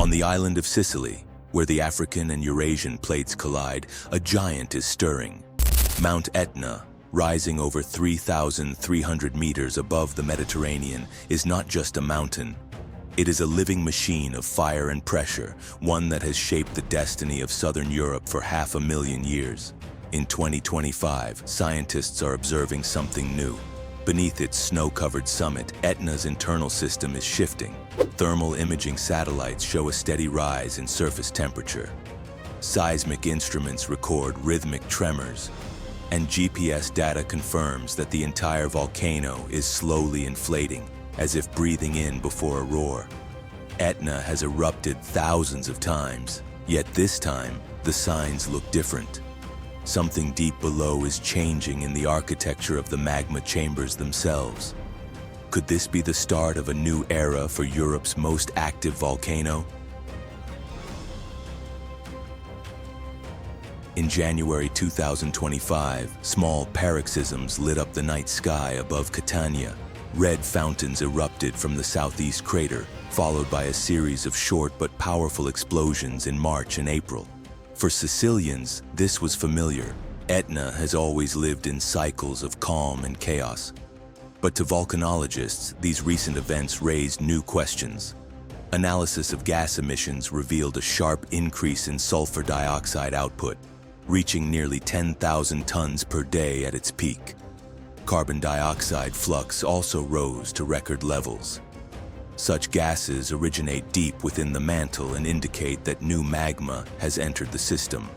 On the island of Sicily, where the African and Eurasian plates collide, a giant is stirring. Mount Etna, rising over 3,300 meters above the Mediterranean, is not just a mountain. It is a living machine of fire and pressure, one that has shaped the destiny of southern Europe for 500,000 years. In 2025, scientists are observing something new. Beneath its snow-covered summit, Etna's internal system is shifting. Thermal imaging satellites show a steady rise in surface temperature. Seismic instruments record rhythmic tremors, and GPS data confirms that the entire volcano is slowly inflating, as if breathing in before a roar. Etna has erupted thousands of times, yet this time, the signs look different. Something deep below is changing in the architecture of the magma chambers themselves. Could this be the start of a new era for Europe's most active volcano? In January 2025, small paroxysms lit up the night sky above Catania. Red fountains erupted from the southeast crater, followed by a series of short but powerful explosions in March and April. For Sicilians, this was familiar. Etna has always lived in cycles of calm and chaos. But to volcanologists, these recent events raised new questions. Analysis of gas emissions revealed a sharp increase in sulfur dioxide output, reaching nearly 10,000 tons per day at its peak. Carbon dioxide flux also rose to record levels. Such gases originate deep within the mantle and indicate that new magma has entered the system.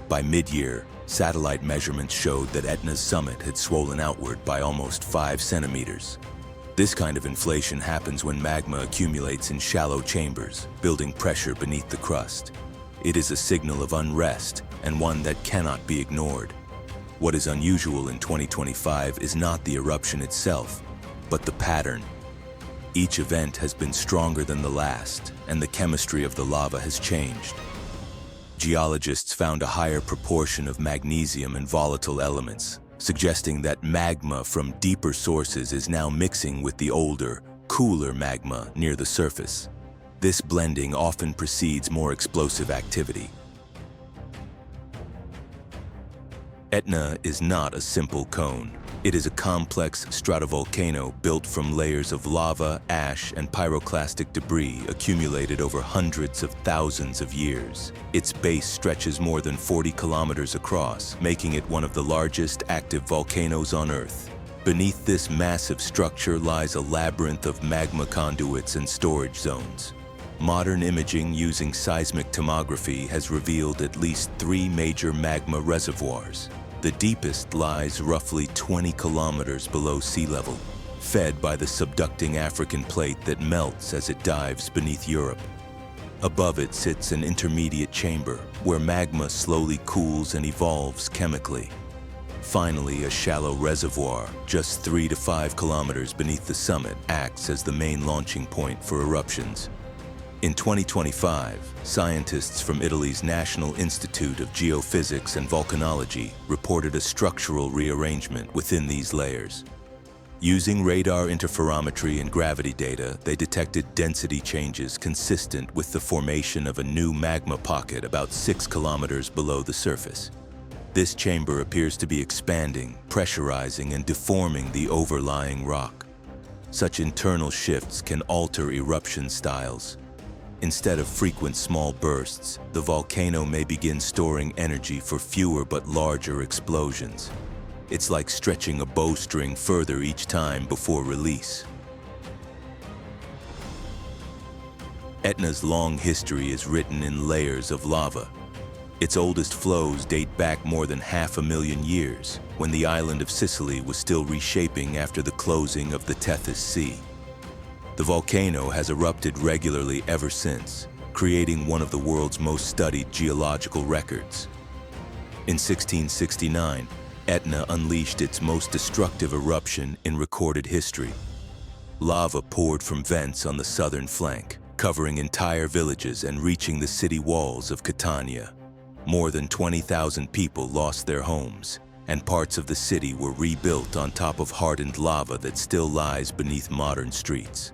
By mid-year, satellite measurements showed that Etna's summit had swollen outward by almost 5 centimeters. This kind of inflation happens when magma accumulates in shallow chambers, building pressure beneath the crust. It is a signal of unrest and one that cannot be ignored. What is unusual in 2025 is not the eruption itself, but the pattern. Each event has been stronger than the last, and the chemistry of the lava has changed. Geologists found a higher proportion of magnesium and volatile elements, suggesting that magma from deeper sources is now mixing with the older, cooler magma near the surface. This blending often precedes more explosive activity. Etna is not a simple cone. It is a complex stratovolcano built from layers of lava, ash, and pyroclastic debris accumulated over hundreds of thousands of years. Its base stretches more than 40 kilometers across, making it one of the largest active volcanoes on Earth. Beneath this massive structure lies a labyrinth of magma conduits and storage zones. Modern imaging using seismic tomography has revealed at least 3 major magma reservoirs. The deepest lies roughly 20 kilometers below sea level, fed by the subducting African plate that melts as it dives beneath Europe. Above it sits an intermediate chamber, where magma slowly cools and evolves chemically. Finally, a shallow reservoir, just 3 to 5 kilometers beneath the summit, acts as the main launching point for eruptions. In 2025, scientists from Italy's National Institute of Geophysics and Volcanology reported a structural rearrangement within these layers. Using radar interferometry and gravity data, they detected density changes consistent with the formation of a new magma pocket about 6 kilometers below the surface. This chamber appears to be expanding, pressurizing, and deforming the overlying rock. Such internal shifts can alter eruption styles. Instead of frequent small bursts, the volcano may begin storing energy for fewer but larger explosions. It's like stretching a bowstring further each time before release. Etna's long history is written in layers of lava. Its oldest flows date back more than 500,000 years, when the island of Sicily was still reshaping after the closing of the Tethys Sea. The volcano has erupted regularly ever since, creating one of the world's most studied geological records. In 1669, Etna unleashed its most destructive eruption in recorded history. Lava poured from vents on the southern flank, covering entire villages and reaching the city walls of Catania. More than 20,000 people lost their homes, and parts of the city were rebuilt on top of hardened lava that still lies beneath modern streets.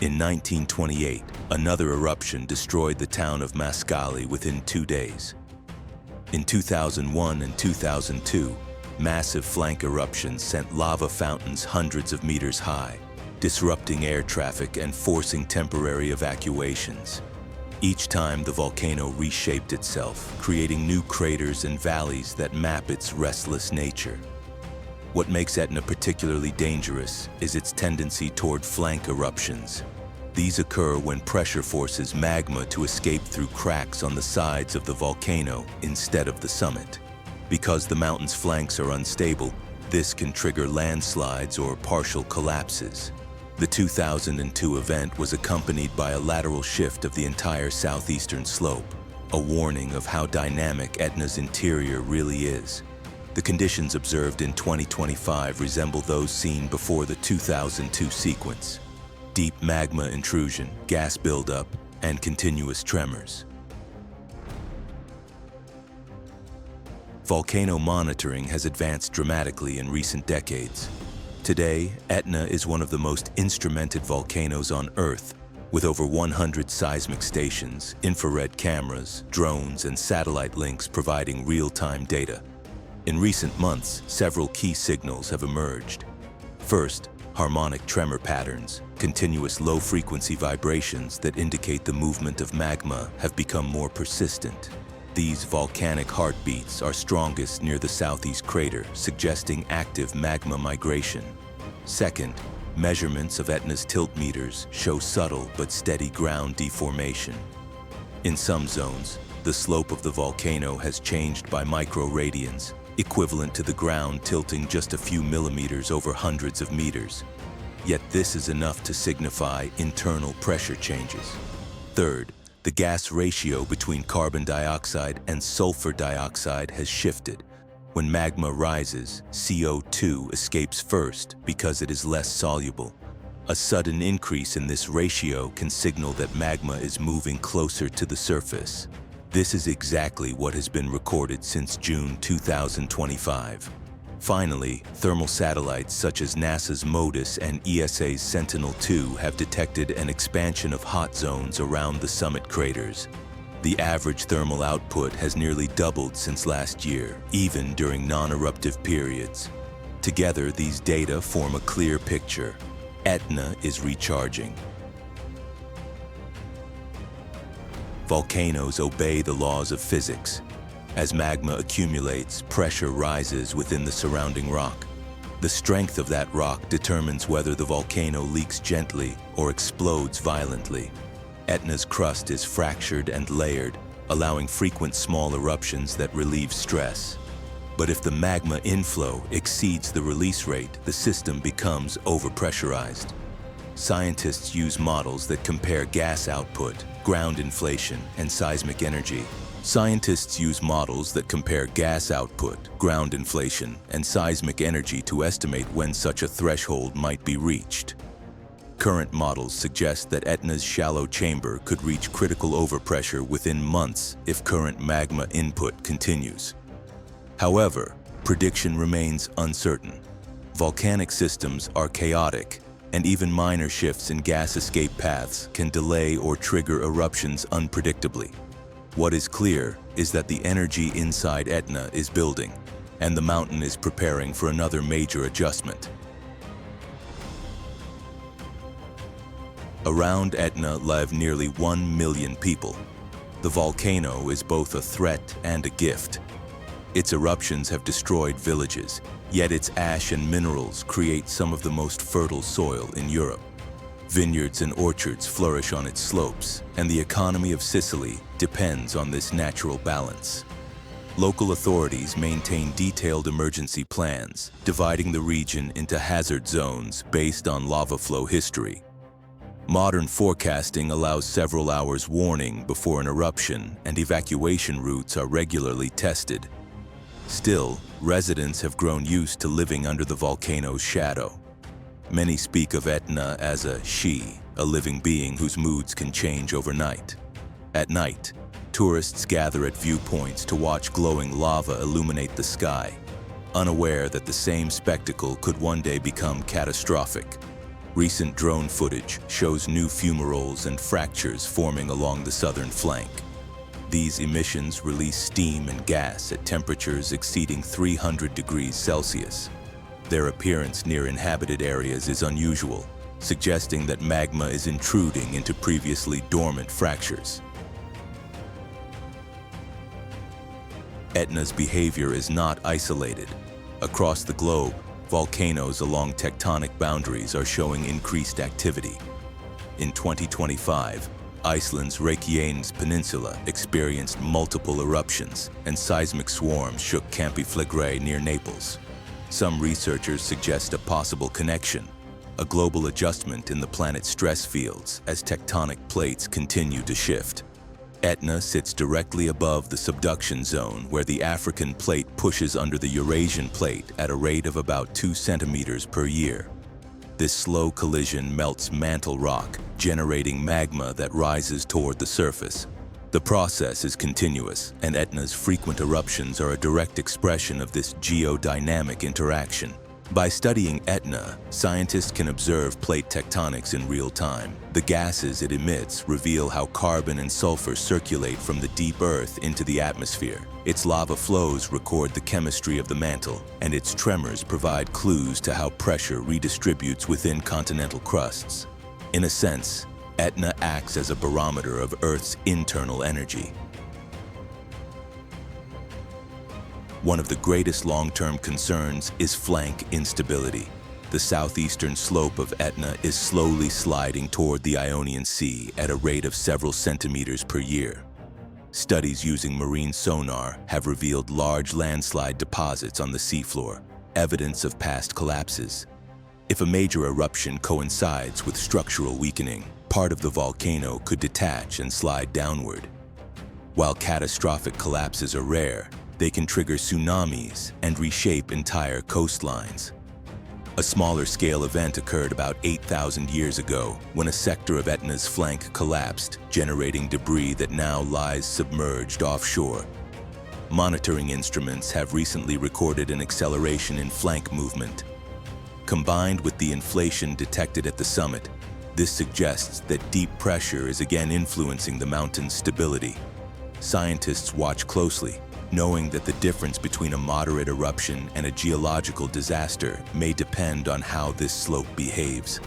In 1928, Another eruption destroyed the town of Sicily within 2 days. In 2001 and 2002, massive flank eruptions sent lava fountains hundreds of meters high, disrupting air traffic and forcing temporary evacuations. Each time, the volcano reshaped itself, creating new craters and valleys that map its restless nature. What makes Etna particularly dangerous is its tendency toward flank eruptions. These occur when pressure forces magma to escape through cracks on the sides of the volcano instead of the summit. Because the mountain's flanks are unstable, this can trigger landslides or partial collapses. The 2002 event was accompanied by a lateral shift of the entire southeastern slope, a warning of how dynamic Etna's interior really is. The conditions observed in 2025 resemble those seen before the 2002 sequence: deep magma intrusion, gas buildup, and continuous tremors. Volcano monitoring has advanced dramatically in recent decades. Today, Etna is one of the most instrumented volcanoes on Earth, with over 100 seismic stations, infrared cameras, drones, and satellite links providing real-time data. In recent months, several key signals have emerged. First, harmonic tremor patterns, continuous low-frequency vibrations that indicate the movement of magma, have become more persistent. These volcanic heartbeats are strongest near the southeast crater, suggesting active magma migration. Second, measurements of Etna's tilt meters show subtle but steady ground deformation. In some zones, the slope of the volcano has changed by microradians, equivalent to the ground tilting just a few millimeters over hundreds of meters. Yet this is enough to signify internal pressure changes. Third, the gas ratio between carbon dioxide and sulfur dioxide has shifted. When magma rises, CO2 escapes first because it is less soluble. A sudden increase in this ratio can signal that magma is moving closer to the surface. This is exactly what has been recorded since June 2025. Finally, thermal satellites such as NASA's MODIS and ESA's Sentinel-2 have detected an expansion of hot zones around the summit craters. The average thermal output has nearly doubled since last year, even during non-eruptive periods. Together, these data form a clear picture. Etna is recharging. Volcanoes obey the laws of physics. As magma accumulates, pressure rises within the surrounding rock. The strength of that rock determines whether the volcano leaks gently or explodes violently. Etna's crust is fractured and layered, allowing frequent small eruptions that relieve stress. But if the magma inflow exceeds the release rate, the system becomes overpressurized. Scientists use models that compare gas output, ground inflation, and seismic energy. To estimate when such a threshold might be reached. Current models suggest that Etna's shallow chamber could reach critical overpressure within months if current magma input continues. However, prediction remains uncertain. Volcanic systems are chaotic, and even minor shifts in gas escape paths can delay or trigger eruptions unpredictably. What is clear is that the energy inside Etna is building, and the mountain is preparing for another major adjustment. Around Etna live nearly 1 million people. The volcano is both a threat and a gift. Its eruptions have destroyed villages, yet its ash and minerals create some of the most fertile soil in Europe. Vineyards and orchards flourish on its slopes, and the economy of Sicily depends on this natural balance. Local authorities maintain detailed emergency plans, dividing the region into hazard zones based on lava flow history. Modern forecasting allows several hours warning before an eruption, and evacuation routes are regularly tested. Still, residents have grown used to living under the volcano's shadow. Many speak of Etna as a she, a living being whose moods can change overnight. At night, tourists gather at viewpoints to watch glowing lava illuminate the sky, unaware that the same spectacle could one day become catastrophic. Recent drone footage shows new fumaroles and fractures forming along the southern flank. These emissions release steam and gas at temperatures exceeding 300 degrees Celsius. Their appearance near inhabited areas is unusual, suggesting that magma is intruding into previously dormant fractures. Etna's behavior is not isolated. Across the globe, volcanoes along tectonic boundaries are showing increased activity. In 2025, Iceland's Reykjanes Peninsula experienced multiple eruptions, and seismic swarms shook Campi Flegrei near Naples. Some researchers suggest a possible connection, a global adjustment in the planet's stress fields as tectonic plates continue to shift. Etna sits directly above the subduction zone, where the African plate pushes under the Eurasian plate at a rate of about 2 centimeters per year. This slow collision melts mantle rock, generating magma that rises toward the surface. The process is continuous, and Etna's frequent eruptions are a direct expression of this geodynamic interaction. By studying Etna, scientists can observe plate tectonics in real time. The gases it emits reveal how carbon and sulfur circulate from the deep earth into the atmosphere. Its lava flows record the chemistry of the mantle, and its tremors provide clues to how pressure redistributes within continental crusts. In a sense, Etna acts as a barometer of Earth's internal energy. One of the greatest long-term concerns is flank instability. The southeastern slope of Etna is slowly sliding toward the Ionian Sea at a rate of several centimeters per year. Studies using marine sonar have revealed large landslide deposits on the seafloor, evidence of past collapses. If a major eruption coincides with structural weakening, part of the volcano could detach and slide downward. While catastrophic collapses are rare, they can trigger tsunamis and reshape entire coastlines. A smaller-scale event occurred about 8,000 years ago when a sector of Etna's flank collapsed, generating debris that now lies submerged offshore. Monitoring instruments have recently recorded an acceleration in flank movement. Combined with the inflation detected at the summit, this suggests that deep pressure is again influencing the mountain's stability. Scientists watch closely, knowing that the difference between a moderate eruption and a geological disaster may depend on how this slope behaves.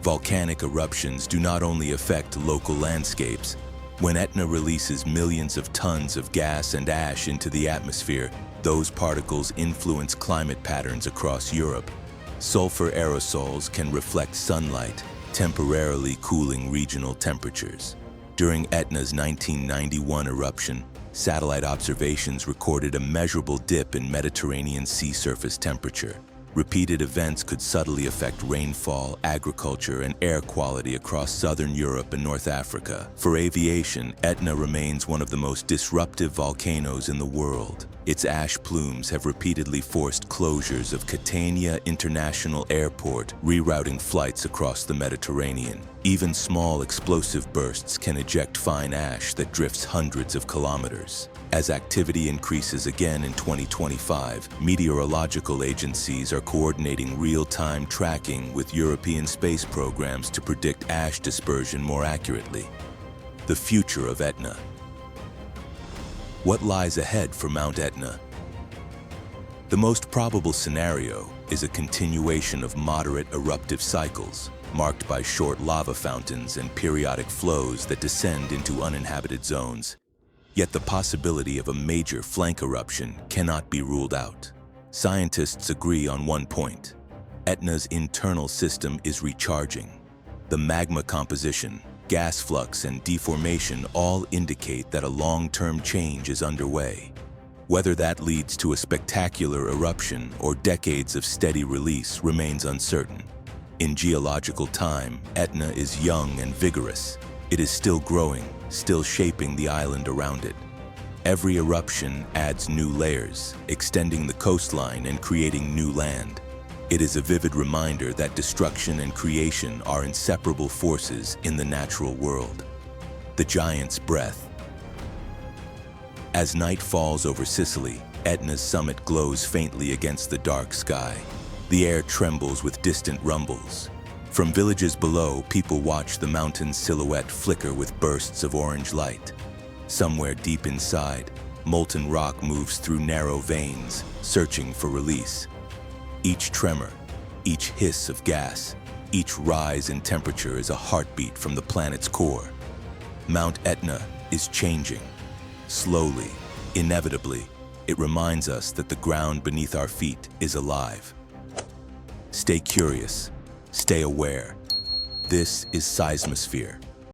Volcanic eruptions do not only affect local landscapes. When Etna releases millions of tons of gas and ash into the atmosphere, those particles influence climate patterns across Europe. Sulfur aerosols can reflect sunlight, temporarily cooling regional temperatures. During Etna's 1991 eruption, satellite observations recorded a measurable dip in Mediterranean sea surface temperature. Repeated events could subtly affect rainfall, agriculture, and air quality across southern Europe and North Africa. For aviation, Etna remains one of the most disruptive volcanoes in the world. Its ash plumes have repeatedly forced closures of Catania International Airport, rerouting flights across the Mediterranean. Even small explosive bursts can eject fine ash that drifts hundreds of kilometers. As activity increases again in 2025, meteorological agencies are coordinating real-time tracking with European space programs to predict ash dispersion more accurately. The future of Etna. What lies ahead for Mount Etna? The most probable scenario is a continuation of moderate eruptive cycles, marked by short lava fountains and periodic flows that descend into uninhabited zones. Yet the possibility of a major flank eruption cannot be ruled out. Scientists agree on one point: Etna's internal system is recharging. The magma composition, gas flux, and deformation all indicate that a long-term change is underway. Whether that leads to a spectacular eruption or decades of steady release remains uncertain. In geological time, Etna is young and vigorous. It is still growing, still shaping the island around it. Every eruption adds new layers, extending the coastline and creating new land. It is a vivid reminder that destruction and creation are inseparable forces in the natural world. The giant's breath. As night falls over Sicily, Etna's summit glows faintly against the dark sky. The air trembles with distant rumbles. From villages below, people watch the mountain's silhouette flicker with bursts of orange light. Somewhere deep inside, molten rock moves through narrow veins, searching for release. Each tremor, each hiss of gas, each rise in temperature is a heartbeat from the planet's core. Mount Etna is changing. Slowly, inevitably, it reminds us that the ground beneath our feet is alive. Stay curious, stay aware. This is SeismoSphere,